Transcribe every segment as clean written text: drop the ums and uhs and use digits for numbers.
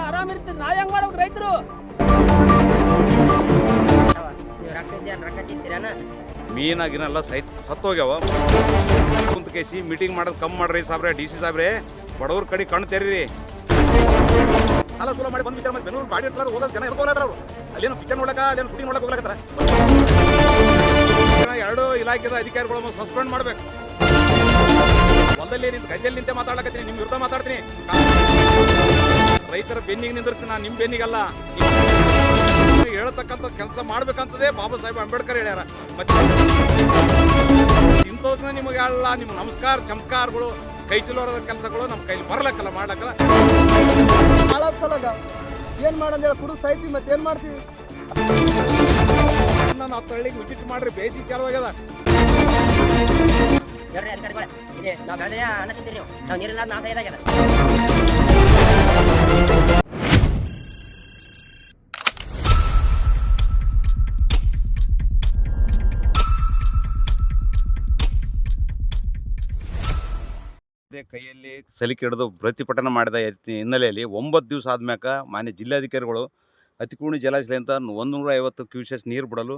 ಆರಾಮ್ ಇರ್ತೀರಿ. ನಾವ್ ಹೆಂಗ್ ಮಾಡ್ಬೇಕು ರೈತರು? ನೀವು ರೊಕ್ಕ ತಿಂತೀರನ? ಮೀನಾಗಿನೆಲ್ಲ ಸತ್ತೋಗ್ಯಾವ. ಕುಂತ ಕೇಸಿ ಮೀಟಿಂಗ್ ಮಾಡೋದು ಕಮ್ಮಿ ಮಾಡ್ರಿ ಸಾಬ್ರೆ, ಡಿ ಸಿ ಸಾಬ್ರೆ. ಬಡವ್ರ ಕಡೆ ಕಣ್ಣು ತೆರೀರಿ. ಸಾಲ ಸೂಲ ಮಾಡಿ ಬಂದ್ಬಿಟ್ಟಾರ. ಮತ್ತೆ ಬೆಂಗಳೂರು ಗಾಡಿ ಇರ್ತಾರೆ, ಹೋಗೋದು ಜನ ಎದ್ಕೋಲಾರ ಅವ್ರು. ಅಲ್ಲೇನು ಪಿಕ್ಚರ್ ನೋಡಕ, ಅಲ್ಲೇನು ಶೂಟಿಂಗ್ ನೋಡಕ್ ಹೋಗ್ಲಕತ್ತಾರ. ಎರಡು ಇಲಾಖೆದ ಅಧಿಕಾರಿಗಳು ಸಸ್ಪೆಂಡ್ ಮಾಡ್ಬೇಕು. ಹೊಲದಲ್ಲಿ ನಿಂತು ಗದ್ದೆಯಲ್ಲಿ ನಿಂತೆ ಮಾತಾಡ್ಲಕತ್ತೀನಿ, ನಿಮ್ ವಿರುದ್ಧ ಮಾತಾಡ್ತೀನಿ. ರೈತರ ಬೆನ್ನಿಗೆ ನಿಂದಿರ್ತೀನಿ ನಾನು, ನಿಮ್ ಬೆನ್ನಿಗಲ್ಲ. ಹೇಳ್ತಕ್ಕಂಥ ಕೆಲಸ ಮಾಡ್ಬೇಕಂತದೇ ಬಾಬಾ ಸಾಹೇಬ್ ಅಂಬೇಡ್ಕರ್ ಹೇಳ್ಯಾರ. ಮತ್ತೆ ಇಂಥದನ್ನ ನಿಮಗೆ ಅಲ್ಲ, ನಿಮ್ಮ ನಮಸ್ಕಾರ ಚಮತ್ಕಾರಗಳು ಕೈ ಚಲೋರದ ಕೆಲಸಗಳು ನಮ್ಮ ಕೈಲಿ ಬರ್ಲಕ್ಕಲ್ಲ, ಮಾಡ್ಲಕ್ಕಲ್ಲ. ಏನ್ ಮಾಡಂದೇಳ ಕುಡು ಸಾಯ್ತಿ, ಮತ್ತೆ ಏನ್ ಮಾಡ್ತೀವಿ? ನಾನು 10 ಹಳ್ಳಿಗೆ ವಿಸಿಟ್ ಮಾಡ್ರಿ, ಬೇಸಿ ಚಾಲುವಾಗ್ಯದ. ಹೇಳ್ರಿ ಅಧಿಕಾರಿಗಳೇ, ಇಲ್ಲಿ ನಾವು ಬೆಳೆದ ಅನ್ನ ತಿಂತೀರಿ ನೀವು. ನಾವು ನೀರಿಲ್ಲ ನಾವು ಸಾಯ್ದಾಗ್ಯದ. ಕೈಯಲ್ಲಿ ಸಲಿಕೆ ಹಿಡಿದು ಪ್ರತಿಭಟನೆ ಮಾಡಿದ ಹಿನ್ನೆಲೆಯಲ್ಲಿ 9 ದಿವಸ ಆದ್ಮ್ಯಾಕ ಮಾನ್ಯ ಜಿಲ್ಲಾಧಿಕಾರಿಗಳು ಅತಿಕೂಣಿ ಜಲಾಶಯದಿಂದ 150 ಕ್ಯೂಸೆಸ್ ನೀರು ಬಿಡಲು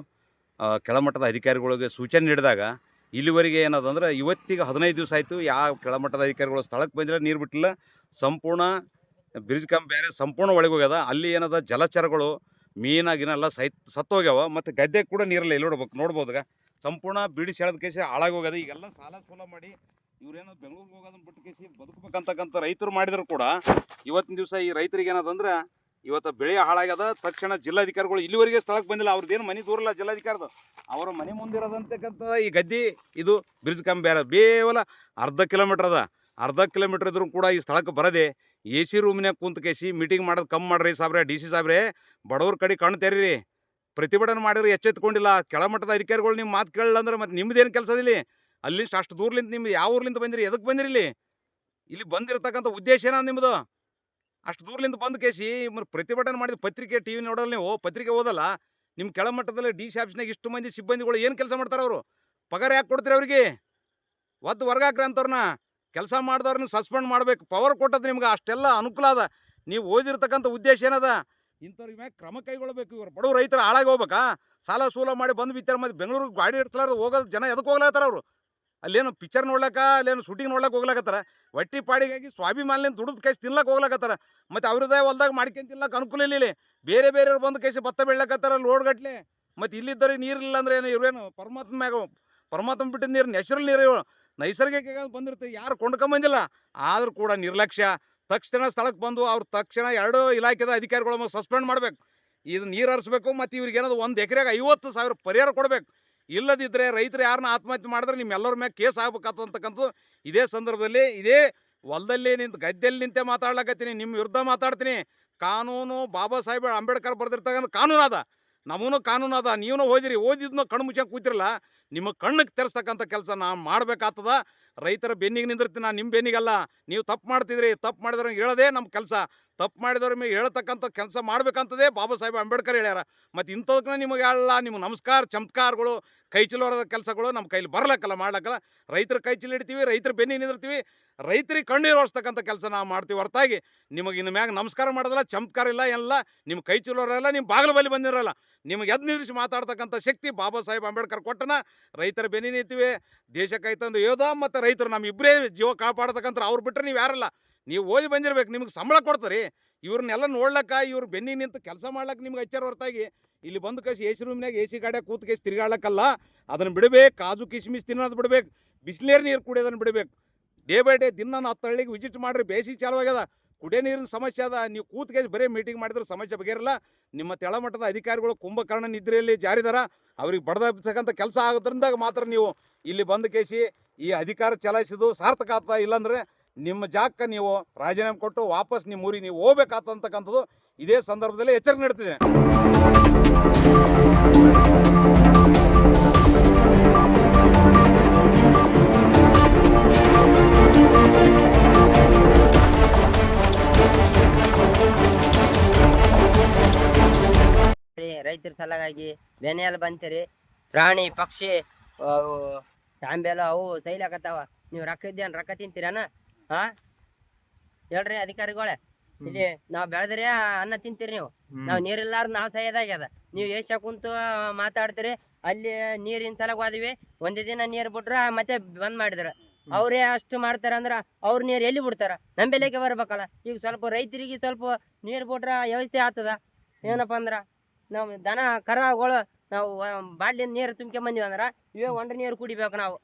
ಕೆಳಮಟ್ಟದ ಅಧಿಕಾರಿಗಳಿಗೆ ಸೂಚನೆ ನೀಡಿದಾಗ ಇಲ್ಲಿವರೆಗೆ ಏನದಂದ್ರೆ ಇವತ್ತಿಗೆ 15 ದಿವಸ ಆಯಿತು. ಯಾವ ಕೆಳಮಟ್ಟದ ಅಧಿಕಾರಿಗಳು ಸ್ಥಳಕ್ಕೆ ಬಂದಿಲ್ಲ, ನೀರು ಬಿಟ್ಟಿಲ್ಲ. ಸಂಪೂರ್ಣ ಬ್ರಿಡ್ಜ್ ಕಮ್ ಬೇರೆ ಸಂಪೂರ್ಣ ಒಳಗೆ ಹೋಗ್ಯದ. ಅಲ್ಲಿ ಏನದ ಜಲಚರಗಳು ಮೀನಾಗಿನೆಲ್ಲ ಸತ್ತೋಗ್ಯಾವ. ಮತ್ತು ಗದ್ದೆ ಕೂಡ ನೀರಲ್ಲ, ಇಲ್ಲಿ ನೋಡ್ಬೋದಾಗ ಸಂಪೂರ್ಣ ಬಿಡಿಸಿ ಎಳೆದ ಕೇಸಿ ಹಾಳಾಗಿ ಹೋಗ್ಯದ. ಈಗೆಲ್ಲ ಸಾಲ ಸೋಲ ಮಾಡಿ ಇವ್ರೇನೋ ಬೆಂಗಳೂರಿಗೆ ಹೋಗೋದನ್ನ ಬಿಟ್ಟು ಕೇಸಿ ಬದುಕಬೇಕಂತಕ್ಕಂಥ ರೈತರು ಮಾಡಿದ್ರು ಕೂಡ ಇವತ್ತಿನ ದಿವಸ ಈ ರೈತರಿಗೆ ಏನದಂದ್ರೆ ಇವತ್ತು ಬೆಳೆ ಹಾಳಾಗ್ಯದ. ತಕ್ಷಣ ಜಿಲ್ಲಾಧಿಕಾರಿಗಳು ಇಲ್ಲಿವರೆಗೆ ಸ್ಥಳಕ್ಕೆ ಬಂದಿಲ್ಲ. ಅವ್ರದ್ದೇನು ಮನೆ ದೂರಲ್ಲ ಜಿಲ್ಲಾಧಿಕಾರದ, ಅವರ ಮನೆ ಮುಂದಿರೋದಂತಕ್ಕಂಥ ಈ ಗದ್ದೆ ಇದು ಬ್ರಿಡ್ಜ್ ಕಮ್ ಬೇರೆ ಕೇವಲ ಅರ್ಧ ಕಿಲೋಮೀಟ್ರ್ ಅದ. ಅರ್ಧ ಕಿಲೋಮೀಟ್ರ್ ಇದ್ರೂ ಕೂಡ ಈ ಸ್ಥಳಕ್ಕೆ ಬರದೆ ಎ ಸಿ ರೂಮಿನಾಗ ಕುಂತ ಕೇಸಿ ಮೀಟಿಂಗ್ ಮಾಡೋದು ಕಮ್ಮಿ ಮಾಡ್ರಿ ಸಾಬ್ರೆ, ಡಿ ಸಿ ಸಾಬ್ರೆ. ಬಡವ್ರ ಕಡೆ ಕಣ್ಣು ತೆರೀರಿ. ಪ್ರತಿಭಟನೆ ಮಾಡಿದ್ರೆ ಎಚ್ಚೆತ್ಕೊಂಡಿಲ್ಲ. ಕೆಳಮಟ್ಟದ ಅಧಿಕಾರಿಗಳು ನಿಮ್ಮ ಮಾತು ಕೇಳಲ್ಲ ಅಂದ್ರೆ ಮತ್ತೆ ನಿಮ್ದೇನು ಕೆಲಸದಿಲ್ಲ. ಅಲ್ಲಿ ಅಷ್ಟು ದೂರ್ಲಿಂದ ನಿಮ್ದು ಯಾವ ಊರ್ಲಿಂದ ಬಂದಿರಿ, ಎದಕ್ಕೆ ಬಂದಿರಿ? ಇಲ್ಲಿ ಬಂದಿರತಕ್ಕಂಥ ಉದ್ದೇಶ ಏನೋ ನಿಮ್ಮದು? ಅಷ್ಟು ದೂರ್ಲಿಂದ ಬಂದು ಕೇಸಿ ಪ್ರತಿಭಟನೆ ಮಾಡಿದ ಪತ್ರಿಕೆ ಟಿ ವಿ ನೋಡಲ್ಲ, ನೀವು ಪತ್ರಿಕೆ ಓದಲ್ಲ. ನಿಮ್ಮ ಕೆಳಮಟ್ಟದಲ್ಲಿ ಡಿ ಸಿ ಆಫೀಸ್ನಾಗ ಇಷ್ಟು ಮಂದಿ ಸಿಬ್ಬಂದಿಗಳು ಏನು ಕೆಲಸ ಮಾಡ್ತಾರೆ? ಅವರು ಪಗಾರ ಯಾಕೆ ಕೊಡ್ತೀರಿ ಅವ್ರಿಗೆ? ಒದ್ದು ಹೊರ್ಗಾಕ್ರಿ ಅಂಥವ್ರನ್ನ. ಕೆಲಸ ಮಾಡಿದವ್ರನ್ನ ಸಸ್ಪೆಂಡ್ ಮಾಡಬೇಕು. ಪವರ್ ಕೊಟ್ಟದ್ದು ನಿಮ್ಗೆ ಅಷ್ಟೆಲ್ಲ ಅನುಕೂಲ ಅದ. ನೀವು ಓದಿರ್ತಕ್ಕಂಥ ಉದ್ದೇಶ ಏನದ? ಇಂಥವ್ರಿಗೆ ಮ್ಯಾಗ ಕ್ರಮ ಕೈಗೊಳ್ಬೇಕು. ಇವರು ಬಡವ್ರು ರೈತರು ಹಾಳಾಗಿ ಹೋಗ್ಬೇಕಾ? ಸಾಲ ಸೂಲ ಮಾಡಿ ಬಂದು ಬಿತ್ತಾರೆ. ಮತ್ತು ಬೆಂಗಳೂರಿಗೆ ಗಾಡಿ ಇಡ್ಸಲಾರ ಹೋಗೋದು ಜನ ಎದಕ್ಕೆ ಹೋಗ್ಲತ್ತಾರ? ಅವರು ಅಲ್ಲೇನು ಪಿಕ್ಚರ್ ನೋಡ್ಲಕ್ಕ, ಅಲ್ಲೇನು ಶೂಟಿಂಗ್ ನೋಡ್ಲಕ್ಕೆ ಹೋಗ್ಲಕತ್ತಾರ. ಹೊಟ್ಟಿ ಪಾಡಿಗಾಗಿ ಸ್ವಾಭಿಮಾನಿಯಿಂದ ದುಡಿದು ಕೈಸಿ ತಿನ್ಲಕ್ಕೆ ಹೋಗ್ಲಕತ್ತಾರ. ಮತ್ತು ಅವ್ರದ್ದೇ ಹೊಲ್ದಾಗ ಮಾಡ್ಕೊಂಡು ತಿನ್ಲಕ್ಕೆ ಅನುಕೂಲ ಇಲ್ಲ. ಇಲ್ಲಿ ಬೇರೆ ಬೇರೆಯವ್ರು ಬಂದು ಕೈಸಿ ಭತ್ತ ಬೆಳ್ಳಕತ್ತಾರ ಲೋಡ್ಗಟ್ಲೆ. ಮತ್ತು ಇಲ್ಲಿದ್ದವ್ರಿಗೆ ನೀರಿಲ್ಲ ಅಂದ್ರೆ ಏನು? ಇವ್ರೇನು ಪರಮಾತ್ಮ ಬಿಟ್ಟಿದ್ದ ನೀರು ನ್ಯಾಚುರಲ್ ನೀರು ನೈಸರ್ಗಿಕ ಬಂದಿರ್ತದೆ, ಯಾರು ಕೊಂಡ್ಕೊಂಬಂದಿಲ್ಲ. ಆದರೂ ಕೂಡ ನಿರ್ಲಕ್ಷ್ಯ. ತಕ್ಷಣ ಸ್ಥಳಕ್ಕೆ ಬಂದು ಅವ್ರು ತಕ್ಷಣ 2 ಇಲಾಖೆದ ಅಧಿಕಾರಿಗಳ ಸಸ್ಪೆಂಡ್ ಮಾಡಬೇಕು. ಇದು ನೀರು ಹರಿಸ್ಬೇಕು. ಮತ್ತು ಇವ್ರಿಗೆ ಏನಾದ್ರು 1 ಎಕರೆಗೆ 50,000 ಪರಿಹಾರ ಕೊಡಬೇಕು. ಇಲ್ಲದಿದ್ದರೆ ರೈತರು ಯಾರನ್ನ ಆತ್ಮಹತ್ಯೆ ಮಾಡಿದ್ರೆ ನಿಮ್ಮೆಲ್ಲರ ಮ್ಯಾಗ ಕೇಸ್ ಆಗ್ಬೇಕಂತಕ್ಕಂಥದ್ದು ಇದೇ ಸಂದರ್ಭದಲ್ಲಿ ಇದೇ ಹೊಲದಲ್ಲಿ ನಿಂತು ಗದ್ದೆಯಲ್ಲಿ ನಿಂತೆ ಮಾತಾಡ್ಲಕತ್ತೀನಿ. ನಿಮ್ಮ ವಿರುದ್ಧ ಮಾತಾಡ್ತೀನಿ. ಕಾನೂನು ಬಾಬಾ ಸಾಹೇಬ್ ಅಂಬೇಡ್ಕರ್ ಬರೆದಿರ್ತಕ್ಕಂಥ ಕಾನೂನು ಅದ, ನಮಗೂ ಕಾನೂನು ಅದ. ನೀವು ಓದಿದ್ನೋ ಕಣ್ಣು ಮುಚ್ಚಂಗೆ ಕೂತಿರಲ್ಲ. ನಿಮ್ಮ ಕಣ್ಣಿಗೆ ತೆರೆಸ್ತಕ್ಕಂಥ ಕೆಲಸ ನಾವು ಮಾಡಬೇಕಾಗ್ತದ. ರೈತರ ಬೆನ್ನಿಗೆ ನಿಂದಿರ್ತೀನಿ ನಾನು, ನಿಮ್ಮ ಬೆನ್ನಿಗಲ್ಲ. ನೀವು ತಪ್ಪು ಮಾಡ್ತಿದ್ರಿ, ತಪ್ಪು ಮಾಡಿದ್ರಂಗೆ ಹೇಳೋದೇ ನಮ್ಮ ಕೆಲಸ. ತಪ್ಪು ಮಾಡಿದವ್ರ ಮೇಲೆ ಹೇಳ್ತಕ್ಕಂಥ ಕೆಲಸ ಮಾಡ್ಬೇಕಂತದೇ ಬಾಬಾ ಸಾಹೇಬ್ ಅಂಬೇಡ್ಕರ್ ಹೇಳ್ಯಾರ. ಮತ್ತು ಇಂಥದಕ್ಕೆ ನಿಮಗೆ ಅಲ್ಲ, ನಿಮ್ಮ ನಮಸ್ಕಾರ ಚಮತ್ಕಾರಗಳು ಕೈ ಚಲೋರದ ಕೆಲಸಗಳು ನಮ್ಮ ಕೈಲಿ ಬರ್ಲಕ್ಕಲ್ಲ, ಮಾಡ್ಲಕ್ಕಲ್ಲ. ರೈತರ ಕೈ ಚೀಲ ಹಿಡ್ತೀವಿ, ರೈತರ ಬೆನ್ನಿಗೆ ನಿಂದಿರ್ತೀವಿ, ರೈತರಿಗೆ ಕಣ್ಣೀರು ಒರೆಸ್ತಕ್ಕಂಥ ಕೆಲಸ ನಾವು ಮಾಡ್ತೀವಿ. ಹೊರತಾಗಿ ನಿಮಗೆ ಇನ್ನು ಮ್ಯಾಗ ನಮಸ್ಕಾರ ಮಾಡೋದಲ್ಲ, ಚಮತ್ಕಾರ ಇಲ್ಲ, ಎಲ್ಲ ನಿಮ್ಮ ಕೈ ಚಲೋರಲ್ಲ, ನಿಮ್ಮ ಬಾಗಿಲು ಬಲಿ ಬಂದಿರಲ್ಲ. ನಿಮಗೆ ಎದ್ದು ನಿಲ್ಲಿಸಿ ಮಾತಾಡ್ತಕ್ಕಂಥ ಶಕ್ತಿ ಬಾಬಾ ಸಾಹೇಬ್ ಅಂಬೇಡ್ಕರ್ ಕೊಟ್ಟನ. ರೈತರ ಬೆನ್ನಿ ನಿಂತೀವಿ, ದೇಶಕ್ಕಾಯ್ತಂದು ಯೋಧ ಮತ್ತು ರೈತರು ನಮ್ಮ ಇಬ್ಬರೇ ಜೀವ ಕಾಪಾಡ್ತಕ್ಕಂಥ. ಅವ್ರು ಬಿಟ್ಟರೆ ನೀವು ಯಾರಲ್ಲ. ನೀವು ಓದಿ ಬಂದಿರ್ಬೇಕು, ನಿಮ್ಗೆ ಸಂಬಳ ಕೊಡ್ತಾರೆ. ಇವ್ರನ್ನೆಲ್ಲ ನೋಡ್ಲಕ್ಕ, ಇವ್ರು ಬೆನ್ನಿಗೆ ನಿಂತು ಕೆಲಸ ಮಾಡ್ಲಕ್ಕೆ ನಿಮ್ಗೆ ಹಚ್ಚಾರ ಹೊರತಾಗಿ ಇಲ್ಲಿ ಬಂದು ಕಸಿ ಎ ಸಿ ರೂಮ್ನಾಗ ಎ ಸಿ ಗಾಡಿಯಾಗ ಕೂತು ಕೇಸಿ ತಿರುಗಾಡ್ಲಕ್ಕಲ್ಲ. ಅದನ್ನು ಬಿಡಬೇಕು. ಕಾಜು ಕಿಸ್ಮಿಸ್ ತಿನ್ನೋದು ಬಿಡಬೇಕು, ಬಿಸಿಲೇರು ನೀರು ಕುಡಿಯೋದನ್ನು ಬಿಡಬೇಕು. ಡೇ ಬೈ ಡೇ ದಿನ 10 ಹಳ್ಳಿಗೆ ವಿಸಿಟ್ ಮಾಡಿರಿ. ಬೇಸಿ ಚಾಲುವಾಗ್ಯದ, ಕುಡಿಯೋ ನೀರಿನ ಸಮಸ್ಯೆ ಅದ. ನೀವು ಕೂತ್ ಕೇಸಿ ಬರೀ ಮೀಟಿಂಗ್ ಮಾಡಿದ್ರೆ ಸಮಸ್ಯೆ ಬಗೆರಲ್ಲ. ನಿಮ್ಮ ತೆಳಮಟ್ಟದ ಅಧಿಕಾರಿಗಳು ಕುಂಭಕರ್ಣ ನಿದ್ರೆಯಲ್ಲಿ ಜಾರಿದಾರ. ಅವ್ರಿಗೆ ಬಡದಾಗ್ತಕ್ಕಂಥ ಕೆಲಸ ಆಗೋದ್ರಿಂದಾಗ ಮಾತ್ರ ನೀವು ಇಲ್ಲಿ ಬಂದು ಕೇಸಿ ಈ ಅಧಿಕಾರ ಚಲಾಯಿಸೋದು ಸಾರ್ಥಕ ಆಗ್ತದ. ಇಲ್ಲಾಂದರೆ ನಿಮ್ಮ ಜಾಗಕ್ಕೆ ನೀವು ರಾಜೀನಾಮೆ ಕೊಟ್ಟು ವಾಪಸ್ ನಿಮ್ಮ ಊರಿಗೆ ನೀವು ಹೋಗ್ಬೇಕಾಗ್ತಕ್ಕಂಥದ್ದು ಇದೇ ಸಂದರ್ಭದಲ್ಲಿ ಎಚ್ಚರಿಕೆ ನೀಡ್ತಿದೆ. ರೈತರ ಸಲುವಾಗಿ ಬೆನೆಯಲ್ಲಿ ಬಂತೀರಿ. ಪ್ರಾಣಿ ಪಕ್ಷಿ ತಾಂಬೆಲ್ಲ ಅವು ಸೈಲಾಕತ್ತಾವ. ನೀವು ರೊಕ್ಕ ಇದ್ದೇನು ರೊಕ್ಕ ತಿಂತೀರನ? ಹಾಂ ಹೇಳ್ರಿ ಅಧಿಕಾರಿಗಳೇ, ಇಲ್ಲಿ ನಾವ್ ಬೆಳೆದ್ರೆ ಅನ್ನ ತಿಂತೀರಿ ನೀವು. ನಾವ್ ನೀರಿಲ್ಲಾರ್ದ ನಾವ್ ಸಾಯೋದಾಗ್ಯದ. ನೀವ್ ಏಷ್ಯಾ ಕುಂತು ಮಾತಾಡ್ತೀರಿ. ಅಲ್ಲಿ ನೀರಿನ ಸಲಗ ಹೋದ್ವಿ, ಒಂದೇ ದಿನ ನೀರ್ ಬಿಟ್ರ ಮತ್ತೆ ಬಂದ್ ಮಾಡಿದ್ರ. ಅವ್ರೇ ಅಷ್ಟು ಮಾಡ್ತಾರ ಅಂದ್ರ ಅವ್ರ ನೀರ್ ಎಲ್ಲಿ ಬಿಡ್ತಾರ? ನಂಬೆಲೆಗೆ ಬರ್ಬೇಕಲ್ಲ. ಈಗ ಸ್ವಲ್ಪ ರೈತರಿಗೆ ಸ್ವಲ್ಪ ನೀರ್ ಬಿಟ್ರ ವ್ಯವಸ್ಥೆ ಆಗ್ತದ. ಏನಪ್ಪಾ ಅಂದ್ರ ನಾವ್ ದನ ಕರಗಳು ನಾವು ಬಾಡ್ಲಿಂದ ನೀರ್ ತುಂಬ್ಕೊಂಡ್ ಬಂದಿವಿ ಅಂದ್ರ ಇವೇ ಒಂಡ್ರ ನೀರ್ ಕುಡಿಬೇಕು ನಾವು.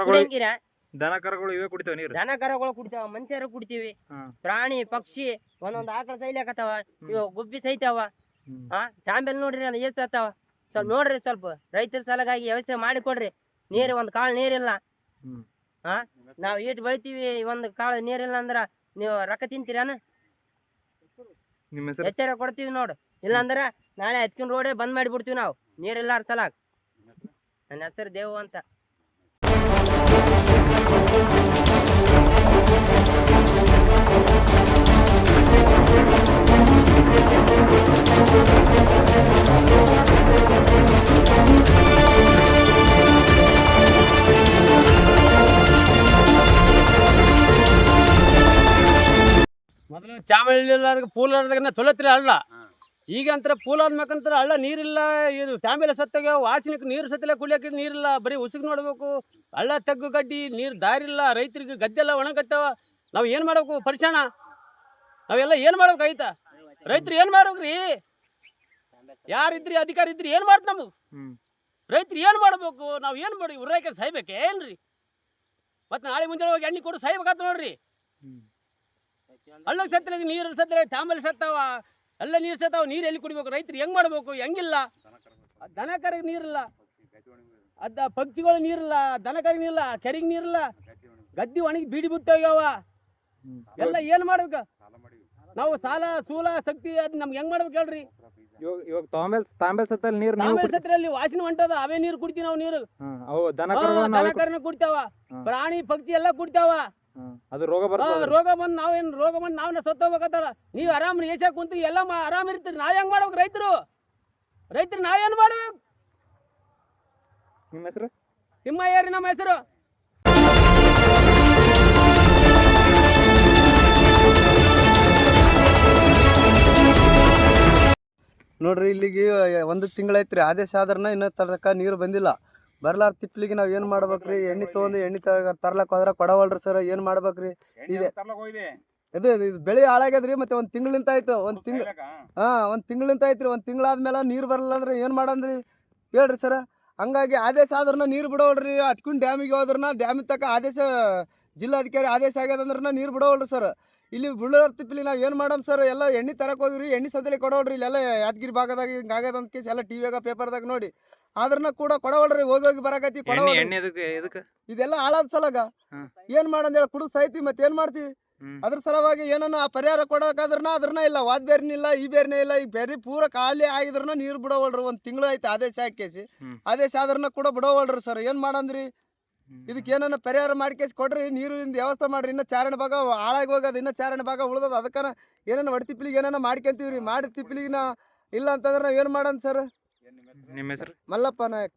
ಕುಡಿಯಂಗಿರ ದನ ಕರುಗಳು ಇವೇ ಕುಡಿತಾವ ನೀರು. ದನ ಕರಗಳು ಕುಡಿತಾವ, ಮನುಷ್ಯರು ಕುಡಿತೀವಿ. ಪ್ರಾಣಿ ಪಕ್ಷಿ ಒಂದೊಂದ್ ಆಕಳ ಸೈಲಾಕತ್ತಾವ, ಇವ ಗುಬ್ಬಿ ಸೈತಾವ. ಚಾಂಬೆಲ್ ನೋಡ್ರಿ ಅಲ್ಲ ಏಸ್ ಆತಾವ. ಸ್ವಲ್ಪ ನೋಡ್ರಿ, ಸ್ವಲ್ಪ ರೈತರ ಸಲಗಾಗಿ ವ್ಯವಸ್ಥೆ ಮಾಡಿ ಕೊಡ್ರಿ. ನೀರ್ ಒಂದ್ ಕಾಳು ನೀರಿಲ್ಲ. ನಾವ್ ಈಟ್ ಬೆಳಿತೀವಿ, ಒಂದ್ ಕಾಳು ನೀರಿಲ್ಲ ಅಂದ್ರ ನೀವು ರೊಕ್ಕ ತಿಂತೀರಾನ? ಎಚ್ಚರ ಕೊಡ್ತೀವಿ ನೋಡು. ಇಲ್ಲಾಂದ್ರ ನಾಳೆ ಹಚ್ಕೊಂಡ್ ರೋಡೇ ಬಂದ್ ಮಾಡಿಬಿಡ್ತೀವಿ ನಾವು, ನೀರಿಲ್ಲಾರ ಸಲಾಕ್. ನನ್ನ ಹೆಸರು ದೇವು ಅಂತ. ಮೊದಲು ಚಾಮಳಿ ಪೂಲ್ ಚಲೋತ್ರಿ ಹಳ್ಳ. ಈಗ ಅಂತರ ಪೂಲ್ ಆದ್ಮೇಕಂತರ ಹಳ್ಳ ನೀರಿಲ್ಲ. ಇದು ಚಾಂಬೆಲೆ ಸತ್ತಾಗ ವಾಸನಿಕ್ ನೀರು ಸತ್ತಿಲ್ಲ, ಕುಡಿಯಕ್ಕೆ ನೀರಿಲ್ಲ. ಬರೀ ಉಸುಗ್ ನೋಡ್ಬೇಕು. ಹಳ್ಳ ತಗ್ಗು ಗಡ್ಡಿ, ನೀರು ದಾರಿ ಇಲ್ಲ. ರೈತರಿಗೆ ಗದ್ದೆಲ್ಲ ಒಣಗತ್ತವ. ನಾವು ಏನು ಮಾಡ್ಬೇಕು? ಪರಿಶಾನ ನಾವೆಲ್ಲ ಏನು ಮಾಡ್ಬೇಕು? ಆಯ್ತಾ ರೈತರು ಏನು ಮಾಡ್ಬೇಕ್ರಿ? ಯಾರಿದ್ರಿ ಅಧಿಕಾರ ಇದ್ರಿ ಏನು ಮಾಡ್ತ ನಮ್ಗೆ? ರೈತರು ಏನು ಮಾಡ್ಬೇಕು? ನಾವು ಏನು ಮಾಡಿ ಉರ್ರಾಕ ಸಾಯ್ಬೇಕು ಏನ್ರಿ? ಮತ್ತೆ ನಾಳೆ ಮುಂಜಾನೆ ಹೋಗಿ ಎಣ್ಣೆ ಕೊಡು ಸಾಯ್ಬೇಕಾತ ನೋಡ್ರಿ. ಹಳ್ಳಕ್ಕೆ ಸತ್ತಲ, ನೀರು ಸತ್ತಲ, ಚಾಂಬಲಿ ಸತ್ತಾವ, ಎಲ್ಲ ನೀರು ಸತ್ತಾವ. ನೀರು ಎಲ್ಲಿ ಕುಡಿಬೇಕು? ರೈತರು ಹೆಂಗ್ ಮಾಡ್ಬೇಕು? ಹೆಂಗಿಲ್ಲ. ದನ ಕರಿಗೆ ನೀರಿಲ್ಲ, ಅದ ಪಕ್ಷಿಗಳು ನೀರಿಲ್ಲ, ದನ ಕರಿಗೆ ನೀರಿಲ್ಲ, ಕೆರೆಗೆ ನೀರಿಲ್ಲ, ಗದ್ದಿ ಒಣಗಿ ಬೀಡಿ ಬಿಟ್ಟೋಗ್ಯಾವ. ಎಲ್ಲ ಏನ್ ಮಾಡ್ಬೇಕ ನಾವು? ಸಾಲ ಸೂಲ ಶಕ್ತಿ ಅದ್ ನಮ್ಗೆ ಹೆಂಗ್ ಮಾಡ್ಬೇಕು ಹೇಳ್ರಿ? ಇವಾಗ ತಾಂಬೆಲ್ ಸತ್ತಲ್ಲಿ ನೀರು ಸತ್ರಲ್ಲಿ ವಾಸನೆ ಹೊಂಟದ, ಅವೇ ನೀರು ಕುಡಿತೀವಿ ನಾವು. ನೀರು ದನ ಕರನ ಕುಡಿತಾವ, ಪ್ರಾಣಿ ಪಕ್ಷಿ ಎಲ್ಲ ಕುಡಿತಾವ. ಅದು ರೋಗ ಬಂದ್ ನಾವೇನ್ ಸತ್ತೋಗ್ಬೇಕತ್ತಲ್ಲ. ನೀವ್ ಆರಾಮ್ ಏಷ್ಯಾ ಕುಂತು ಎಲ್ಲ ಆರಾಮ್ ಇರ್ತೀರಿ. ನಾವ್ ಹೆಂಗ್ ಮಾಡ್ಬೇಕು? ರೈತರು ನಾವೇನ್ ಮಾಡ್ಬೇಕು? ನಿಮ್ಮ ಹೆಸರು? ತಿಮ್ಮಯ್ಯ ರೀ ನಮ್ಮ ಹೆಸರು. ನೋಡ್ರಿ, ಇಲ್ಲಿಗೆ ಒಂದು ತಿಂಗಳೈತ್ರಿ ಆದೇಶ ಆದ್ರನ ಇನ್ನೂ ತನಕ ನೀರು ಬಂದಿಲ್ಲ. ಬರ್ಲಾರ ತಿಪ್ಲಿಗೆ ನಾವು ಏನು ಮಾಡ್ಬೇಕ್ರಿ? ಎಣ್ಣೆ ತೊಗೊಂಡು ಎಣ್ಣೆ ತರ್ಲಕ್ಕೆ ಹೋದ್ರೆ ಕೊಡವಲ್ರಿ ಸರ್. ಏನು ಮಾಡ್ಬೇಕ್ರಿ? ಇದೆ ಇದು ಬೆಳೆ ಹಾಳಾಗ್ಯದ್ರಿ. ಮತ್ತೆ ಒಂದು ತಿಂಗಳಿಂದ ಆಯ್ತು. ಒಂದು ತಿಂಗಳಿಂದ ಐತ್ರಿ. ಒಂದು ತಿಂಗಳಾದ್ಮೇಲೆ ನೀರು ಬರಲ್ಲ ಅಂದ್ರೆ ಏನು ಮಾಡಂದ್ರಿ ಹೇಳ್ರಿ ಸರ? ಹಂಗಾಗಿ ಆದೇಶ ಆದ್ರನ ನೀರು ಬಿಡೋಳ್ರಿ. ಹತ್ಕೊಂಡು ಡ್ಯಾಮಿಗೆ ಹೋದ್ರನ ಡ್ಯಾಮಿಗೆ ತಕ್ಕ ಆದೇಶ, ಜಿಲ್ಲಾಧಿಕಾರಿ ಆದೇಶ ಆಗ್ಯದಂದ್ರನ ನೀರು ಬಿಡೋಳ್ರಿ ಸರ್. ಇಲ್ಲಿ ಬುಳ್ಳಾರ ತಿಪ್ಪಲಿ ನಾವು ಏನು ಮಾಡಮ್ ಸರ್? ಎಲ್ಲ ಎಣ್ಣೆ ತರಕ್ಕೆ ಹೋಗಿರಿ, ಎಣ್ಣೆ ಸದ್ಯಲೆ ಕೊಡೋಳ್ರಿ. ಇಲ್ಲೆಲ್ಲ ಯಾದಗಿರಿ ಭಾಗದಾಗ ಹಿಂಗೆ ಆಗ್ಯದಂತ ಕೇಸ್ ಎಲ್ಲ ಟಿವಿಯಾಗ ಪೇಪರ್ದಾಗ ನೋಡಿ. ಆದ್ರನ ಕೂಡ ಕೊಡವಲ್ರಿ. ಹೋಗಿ ಬರಾಕತ್ತಿ ಇದೆಲ್ಲ ಹಾಳಾದ ಸಲಗ ಏನ್ ಮಾಡಂದೇಳಿ ಕುಡಿದು ಸಾಯ್ತಿ. ಮತ್ತೆ ಏನ್ ಮಾಡ್ತೀವಿ? ಅದ್ರ ಸಲುವಾಗಿ ಏನನ್ನ ಪರಿಹಾರ ಕೊಡೋಕಾದ್ರನ ಅದ್ರನ ಇಲ್ಲ. ವಾದ್ ಬೇರೆನೇ ಇಲ್ಲ, ಈ ಬೇರೆನೇ ಇಲ್ಲ. ಈಗ ಬೇರೆ ಪೂರ ಖಾಲಿ ಆಗಿದ್ರನ ನೀರು ಬಿಡೋವಲ್ರಿ. ಒಂದು ತಿಂಗಳು ಐತೆ ಆದೇಶ ಹಾಕೇಸಿ. ಆದೇಶ ಆದ್ರನ ಕೂಡ ಬಿಡೋವಲ್ರಿ ಸರ್. ಏನ್ ಮಾಡಂದ್ರಿ? ಇದಕ್ಕೆ ಏನನ್ನ ಪರಿಹಾರ ಮಾಡ್ಕೇಸಿ ಕೊಡ್ರಿ. ನೀರಿನ ವ್ಯವಸ್ಥೆ ಮಾಡ್ರಿ. ಇನ್ನ ಚಾರಣ ಭಾಗ ಹಾಳಾಗಿ ಹೋಗೋದು, ಇನ್ನ ಚಾರಣ ಭಾಗ ಉಳ್ದದ. ಅದಕ್ಕನ ಏನನ್ನ ಒಡಿ ತಿಪ್ಲಿಗೆ ಏನನ್ನ ಮಾಡ್ಕೊಂತೀವ್ರಿ. ಮಾಡಿ ತಿಪ್ಲಿಗಿನ ಇಲ್ಲ ಅಂತಂದ್ರೆ ನಾವ್ ಏನ್ ಮಾಡನ್ ಸರ್? ನಿಮ್ಮ ಹೆಸರು? ಮಲ್ಲಪ್ಪ ನಾಯಕ್.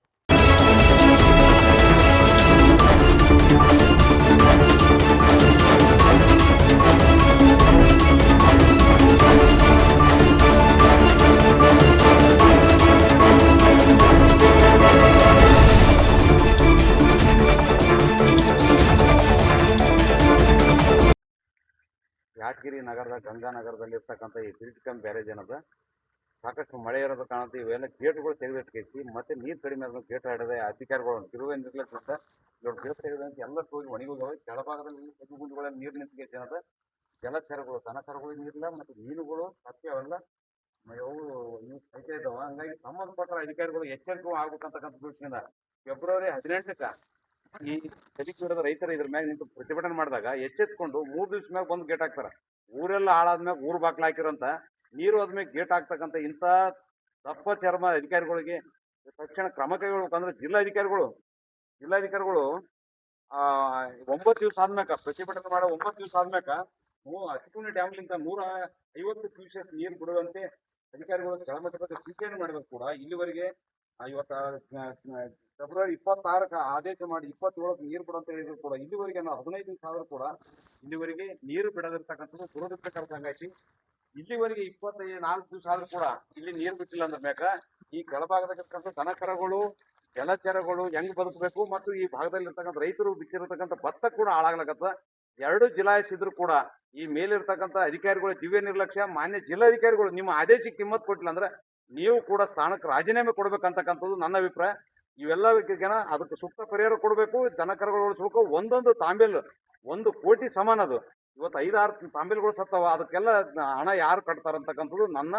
ಯಾದಗಿರಿ ನಗರದ ಗಂಗಾನಗರದಲ್ಲಿರ್ತಕ್ಕಂಥ ಈ ತಿರುಚಿಕಂ ಬ್ಯಾರೇಜ್ ಏನದ ಸಾಕಷ್ಟು ಮಳೆ ಇರೋದು ಕಾಣುತ್ತೆ. ಇವೆಲ್ಲ ಗೇಟ್ಗಳು ತೆಗೆದಿಟ್ಕೈತಿ. ಮತ್ತೆ ನೀರು ಕಡಿಮೆ ಆದ ಗೇಟ್ ಆಡದೆ ಅಧಿಕಾರಿಗಳು ತಿರುವೆ ನಿರ್ಲಕ್ಷ್ಯ ಇವ್ರು ಗೇಟ್ ತೆಗೆದ ಅಂತ ಎಲ್ಲ ಹೋಗಿ ಒಣಗೋಗವೆ. ಕೆಳಭಾಗದಲ್ಲಿ ತೆಗ್ಗು ಗುಂಡಿಗಳಲ್ಲಿ ನೀರು ನಿಂತ್ಕೈತಿ ಏನದ. ಜಲಚರಗಳು, ದನಕರುಗಳು ನೀರಿಲ್ಲ, ಮತ್ತು ಮೀನುಗಳು ಸತ್ಯ ಅವೆಲ್ಲ ಅವು ನೀವು ಸೈತ ಇದ್ದಾವ. ಹಂಗಾಗಿ ಸಂಬಂಧಪಟ್ಟ ಅಧಿಕಾರಿಗಳು ಎಚ್ಚರಿಕೆ ಆಗ್ಬೇಕಂತಕ್ಕಂಥ ದೃಷ್ಟಿಯಿಂದ ಫೆಬ್ರವರಿ 18ಕ್ಕೆ ಈ ಸಭಿಕರದ ರೈತರು ಇದ್ರ ಮ್ಯಾಗ ನಿಂತು ಪ್ರತಿಭಟನೆ ಮಾಡಿದಾಗ ಎಚ್ಚೆತ್ಕೊಂಡು 3 ದಿವ್ಸ ಮ್ಯಾಗ ಬಂದು ಗೇಟ್ ಹಾಕ್ತಾರ. ಊರೆಲ್ಲ ಹಾಳಾದ್ಮ್ಯಾಗ ಊರು ಬಾಕ್ಲ ಹಾಕಿರಂತ ನೀರು ಹೋದ್ಮೇಲೆ ಗೇಟ್ ಹಾಕ್ತಕ್ಕಂಥ ಇಂಥ ತಪ್ಪ ಚರ್ಮ ಅಧಿಕಾರಿಗಳಿಗೆ ತಕ್ಷಣ ಕ್ರಮ ಕೈಗೊಳ್ಬೇಕಂದ್ರೆ ಜಿಲ್ಲಾಧಿಕಾರಿಗಳು 9 ದಿವಸ ಆದ್ಮ್ಯಾಕ ಪ್ರತಿಭಟನೆ ಮಾಡೋ 9 ದಿವಸ ಆದ್ಮ್ಯಾಕ ಅತಿಕೂಣಿ ಡ್ಯಾಮ್ಲಿಂದ 150 ಕ್ಯೂಸೆಸ್ ನೀರು ಬಿಡುವಂತೆ ಅಧಿಕಾರಿಗಳು ಕೆಳಮಟ್ಟದ ಸೂಚನೆ ಮಾಡಿದ್ರು ಕೂಡ ಇಲ್ಲಿವರೆಗೆ ಇವತ್ತು ಫೆಬ್ರವರಿ 26ಕ್ಕೆ ಆದೇಶ ಮಾಡಿ 27ಕ್ಕೆ ನೀರು ಬಿಡು ಅಂತ ಹೇಳಿದ್ರು ಕೂಡ ಇಲ್ಲಿವರೆಗೆ ನಾವು 15 ದಿವಸ ಆದರೂ ಕೂಡ ಇಲ್ಲಿವರೆಗೆ ನೀರು ಬಿಡದಿರ್ತಕ್ಕಂಥದ್ದು ದುರದೃಷ್ಟಕರ ಸಂಗತಿ. ಇಲ್ಲಿವರೆಗೆ 24 ದಿವಸ ಆದ್ರೂ ಕೂಡ ಇಲ್ಲಿ ನೀರು ಬಿಟ್ಟಿಲ್ಲ ಅಂದ್ರ ಮ್ಯಾಕ ಈ ಕೆಳಭಾಗದಾಗಿರ್ತಕ್ಕಂಥ ದನಕರಗಳು ಜಲಚರಗಳು ಹೆಂಗ್ ಬದುಕಬೇಕು ಮತ್ತು ಈ ಭಾಗದಲ್ಲಿ ಇರ್ತಕ್ಕಂಥ ರೈತರು ಬಿತ್ತಿರತಕ್ಕಂಥ ಭತ್ತ ಕೂಡ ಹಾಳಾಗ್ಲಕತ್ತ. 2 ಜಿಲ್ಲಾಯಿಸಿದ್ರು ಕೂಡ ಈ ಮೇಲಿರ್ತಕ್ಕಂಥ ಅಧಿಕಾರಿಗಳು ದಿವ್ಯ ನಿರ್ಲಕ್ಷ್ಯ. ಮಾನ್ಯ ಜಿಲ್ಲಾಧಿಕಾರಿಗಳು ನಿಮ್ಮ ಆದೇಶಕ್ಕೆ ಕಿಮ್ಮತ್ ಕೊಟ್ಟಿಲ್ಲ ಅಂದ್ರೆ ನೀವು ಕೂಡ ಸ್ಥಾನಕ್ಕೆ ರಾಜೀನಾಮೆ ಕೊಡ್ಬೇಕಂತಕ್ಕಂಥದ್ದು ನನ್ನ ಅಭಿಪ್ರಾಯ. ಇವೆಲ್ಲ ಅದಕ್ಕೆ ಸೂಕ್ತ ಪರಿಹಾರ ಕೊಡಬೇಕು. ದನಕರಗಳು ಉಳಿಸ್ಬೇಕು. ಒಂದೊಂದು ತಾಂಬೇಲ್ 1 ಕೋಟಿ ಸಮಾನ ಅದು. ಇವತ್ತು 5-6 ತಾಂಬೇಲ್ಗಳು ಸತ್ತವ. ಅದಕ್ಕೆಲ್ಲ ಹಣ ಯಾರು ಕಟ್ತಾರಂತಕ್ಕಂಥದ್ದು ನನ್ನ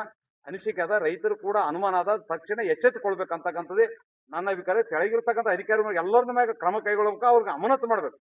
ಅನಿಸಿಕೆ ಅದ. ರೈತರು ಕೂಡ ಅನುಮಾನ ಅದ. ತಕ್ಷಣ ಎಚ್ಚೆತ್ತುಕೊಳ್ಬೇಕಂತಕ್ಕಂಥದ್ದೇ ನನ್ನ ಅಭಿಪ್ರಾಯ. ಕೆಳಗಿರ್ತಕ್ಕಂಥ ಅಧಿಕಾರಿಗಳು ಎಲ್ಲರ ಮ್ಯಾಗ ಕ್ರಮ ಕೈಗೊಳ್ಬೇಕು. ಅವ್ರಿಗೆ ಅಮಾನತು ಮಾಡ್ಬೇಕು.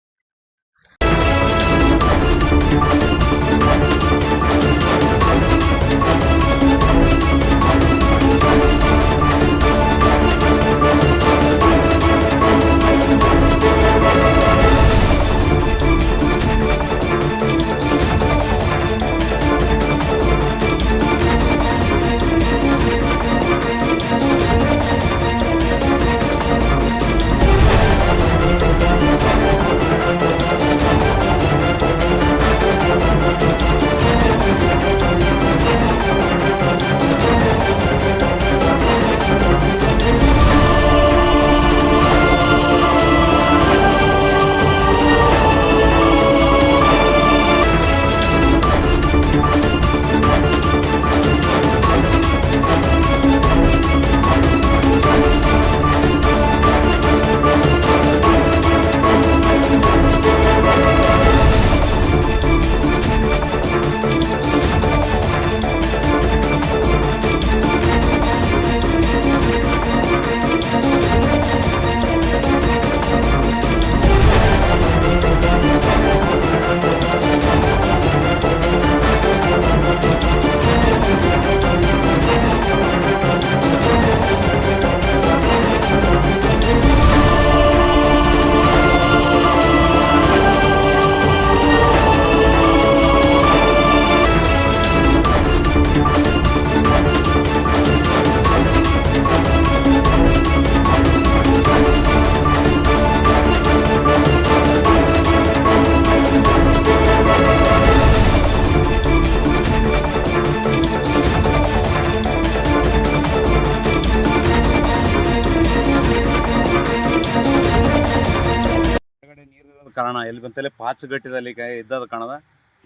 ಕಾರಣ ಎಲ್ಲಿ ಬಂತಲ್ಲಿ ಪಾಚುಗಟ್ಟಿದಲ್ಲಿ ಇದ್ದದ ಕಾರಣದ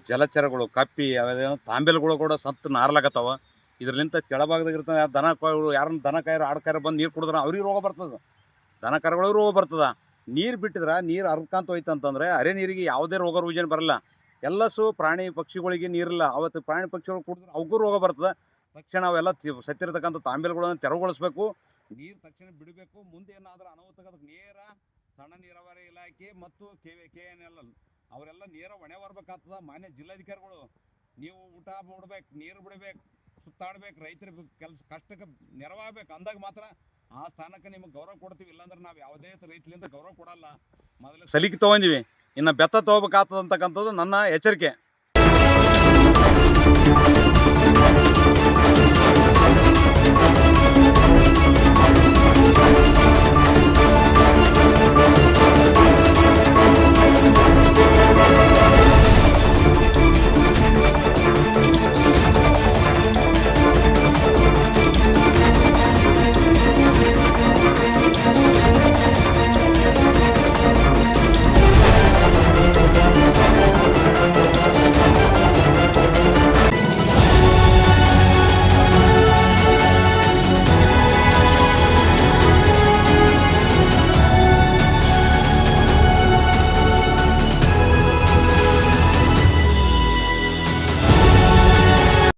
ಜಲಚರಗಳು ಕಪ್ಪಿ ಅವೇನೋ ತಾಂಬೇಲ್ಗಳು ಕೂಡ ಸತ್ತು ನಾರ್ಲಾಕತ್ತಾವ. ಇದರಲ್ಲಿಂತ ಕೆಳಭಾಗದಾಗ ಇರ್ತದೆ ದನ ಕಾಯಗಳು ಯಾರನ್ನ ದನ ಕಾಯರು ಆಡ್ಕಾಯರು ಬಂದು ನೀರು ಕುಡಿದ್ರೆ ಅವ್ರಿಗೆ ರೋಗ ಬರ್ತದೆ. ದನ ಕರುಗಳಿಗೆ ರೋಗ ಬರ್ತದ. ನೀರು ಬಿಟ್ಟಿದ್ರೆ ನೀರು ಹರ್ಕಂತ ಹೋಯ್ತು ಅಂತಂದ್ರೆ ಅರೆ ನೀರಿಗೆ ಯಾವುದೇ ರೋಗ ರುಜಿನ ಬರಲ್ಲ. ಎಲ್ಲಸು ಪ್ರಾಣಿ ಪಕ್ಷಿಗಳಿಗೆ ನೀರಿಲ್ಲ. ಅವತ್ತು ಪ್ರಾಣಿ ಪಕ್ಷಿಗಳು ಕುಡಿದ್ರೆ ಅವಕ್ಕೂ ರೋಗ ಬರ್ತದೆ. ತಕ್ಷಣ ಅವೆಲ್ಲ ಸತ್ತಿರ್ತಕ್ಕಂಥ ತಾಂಬೇಲ್ಗಳನ್ನು ತೆರವುಗೊಳಿಸ್ಬೇಕು. ನೀರು ತಕ್ಷಣ ಬಿಡಬೇಕು. ಮುಂದೆ ಏನಾದರೂ ಅನಾಹುತ ನೇರ ಸಣ್ಣ ನೀರಾವರಿ ಇಲಾಖೆ ಮತ್ತು KNL ಅವರೆಲ್ಲ ನೇರ ಹೊಣೆ ಬರ್ಬೇಕಾಗ್ತದ. ಮಾನ್ಯ ಜಿಲ್ಲಾಧಿಕಾರಿಗಳು ನೀವು ಊಟ ಬಿಡ್ಬೇಕು, ನೀರು ಬಿಡಬೇಕು, ಸುತ್ತಾಡ್ಬೇಕು, ರೈತರ ಕಷ್ಟಕ್ಕೆ ನೆರವಾಗಬೇಕು. ಅಂದಾಗ ಮಾತ್ರ ಆ ಸ್ಥಾನಕ್ಕೆ ನಿಮಗೆ ಗೌರವ ಕೊಡ್ತೀವಿ. ಇಲ್ಲಾಂದ್ರೆ ನಾವು ಯಾವುದೇ ರೈತರಿಂದ ಗೌರವ ಕೊಡಲ್ಲ. ಮೊದಲು ಸಲಿಕೆ ತೊಗೊಂಡಿವಿ, ಇನ್ನು ಬೆತ್ತ ತೊಗೋಬೇಕಾಗ್ತದೆ ಅಂತಕ್ಕಂಥದ್ದು ನನ್ನ ಎಚ್ಚರಿಕೆ.